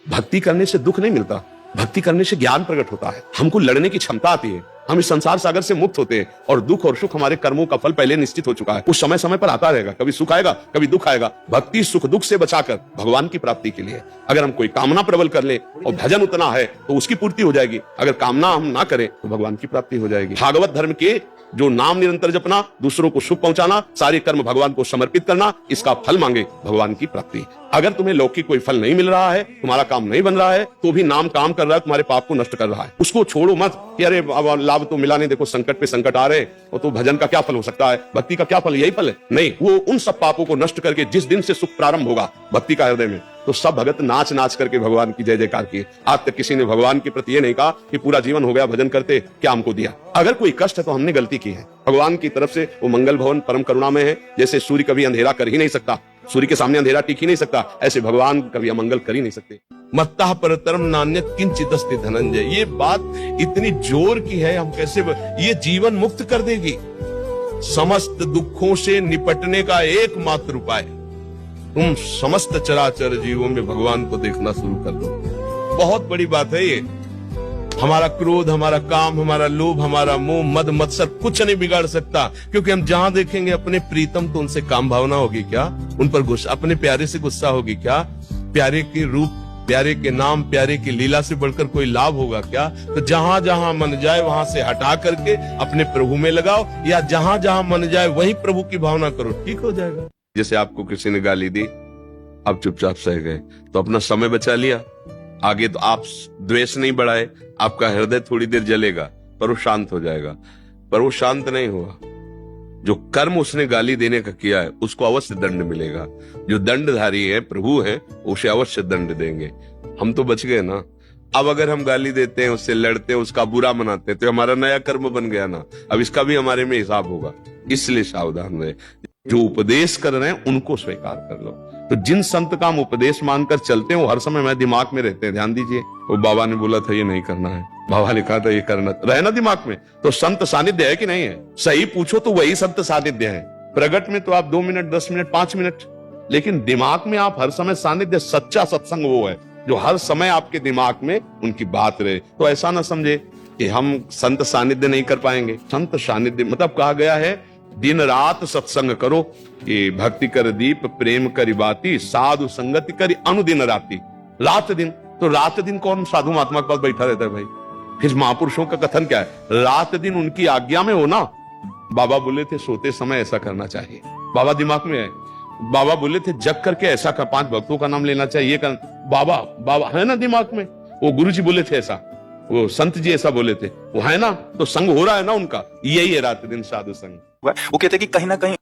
भक्ति करने से दुख नहीं मिलता, भक्ति करने से ज्ञान प्रकट होता है, हमको लड़ने की क्षमता आती है, हम इस संसार सागर से मुक्त होते हैं और दुख और सुख हमारे कर्मों का फल पहले निश्चित हो चुका है। उस समय समय पर आता रहेगा, कभी सुख आएगा कभी दुख आएगा। भक्ति सुख दुख से बचाकर भगवान की प्राप्ति के लिए, अगर हम कोई कामना प्रबल कर ले और भजन उतना है तो उसकी पूर्ति हो जाएगी, अगर कामना हम ना करें तो भगवान की प्राप्ति हो जाएगी। भागवत धर्म के जो नाम निरंतर जपना, दूसरों को सुख पहुंचाना, सारे कर्म भगवान को समर्पित करना, इसका फल मांगे भगवान की प्राप्ति। अगर तुम्हें लौकिक कोई फल नहीं मिल रहा है, तुम्हारा काम नहीं बन रहा है, तो भी नाम काम कर रहा है, तुम्हारे पाप को नष्ट कर रहा है, उसको छोड़ो मत कि अरे लाभ तो मिला नहीं, देखो संकट पे संकट आ रहे, और तो भजन का क्या फल हो सकता है, भक्ति का क्या फल, यही फल है। नहीं, वो उन सब पापों को नष्ट करके जिस दिन से सुख प्रारंभ होगा भक्ति का हृदय में, तो सब भगत नाच नाच करके भगवान की जय जयकार किए। आज तक किसी ने भगवान के प्रति ये नहीं कहा कि पूरा जीवन हो गया भजन करते, क्या हमको दिया। अगर कोई कष्ट है तो हमने गलती की है। भगवान की तरफ से वो मंगल भवन परम करुणा में है। जैसे सूर्य कभी अंधेरा कर ही नहीं सकता, सूर्य के सामने अंधेरा टिक ही नहीं सकता, ऐसे भगवान कभी अमंगल कर ही नहीं सकते। मत्तः परतरम नान्यत् किंचित् अस्ति धनंजय, ये बात इतनी जोर की है, हम कैसे ये जीवन मुक्त कर देगी। समस्त दुखों से निपटने का एकमात्र उपाय, तुम समस्त चराचर जीवों में भगवान को देखना शुरू कर दो। बहुत बड़ी बात है ये। हमारा क्रोध, हमारा काम, हमारा लोभ, हमारा मोह, मद मत्सर कुछ नहीं बिगाड़ सकता, क्योंकि हम जहां देखेंगे अपने प्रीतम, तो उनसे काम भावना होगी क्या, उन पर गुस्सा, अपने प्यारे से गुस्सा होगी क्या, प्यारे के रूप, प्यारे के नाम, प्यारे की लीला से बढ़कर कोई लाभ होगा क्या। तो जहां जहां मन जाए वहां से हटा करके अपने प्रभु में लगाओ, या जहां जहां मन जाए वहीं प्रभु की भावना करो, ठीक हो जाएगा। जैसे आपको किसी ने गाली दी, आप चुपचाप सह गए, तो अपना समय बचा लिया, आगे तो आप द्वेष नहीं बढ़ाए, आपका हृदय थोड़ी देर जलेगा पर वो शांत हो जाएगा। पर वो शांत नहीं हुआ, जो कर्म उसने गाली देने का किया है उसको अवश्य दंड मिलेगा। जो दंडधारी है, प्रभु है, उसे अवश्य दंड देंगे। हम तो बच गए ना। अब अगर हम गाली देते हैं, उससे लड़ते हैं, उसका बुरा मनाते हैं, तो हमारा नया कर्म बन गया ना। अब इसका भी हमारे में हिसाब होगा, इसलिए सावधान रहे। जो उपदेश कर रहे हैं उनको स्वीकार कर लो। तो जिन संत का हम उपदेश मानकर चलते हैं वो हर समय मेरे दिमाग में रहते हैं। ध्यान दीजिए, वो बाबा ने बोला था ये नहीं करना है, बाबा ने कहा था ये करना, रहना दिमाग में। तो संत सानिध्य है कि नहीं है? सही पूछो तो वही संत सानिध्य है। प्रगट में तो आप 2 मिनट, 10 मिनट, 5 मिनट, लेकिन दिमाग में आप हर समय सानिध्य। सच्चा सत्संग वो है जो हर समय आपके दिमाग में उनकी बात रहे। तो ऐसा ना समझे कि हम संत सानिध्य नहीं कर पाएंगे। संत सानिध्य मतलब कहा गया है दिन रात सत्संग करो, कि भक्ति कर दीप प्रेम करी बाती, साधु संगति करी अनुदिन राती। रात दिन, तो रात दिन कौन साधु महात्मा के पास बैठा रहता है भाई? फिर महापुरुषों का कथन क्या है? रात दिन उनकी आज्ञा में हो ना। बाबा बोले थे सोते समय ऐसा करना चाहिए, बाबा दिमाग में है। बाबा बोले थे जग करके ऐसा कर, 5 भक्तों का नाम लेना चाहिए, बाबा बाबा है ना दिमाग में। वो गुरु जी बोले थे ऐसा, वो संत जी ऐसा बोले थे, वो है ना। तो संग हो रहा है ना उनका, यही है रात दिन साधु संग। वो कहते कि कहीं ना कहीं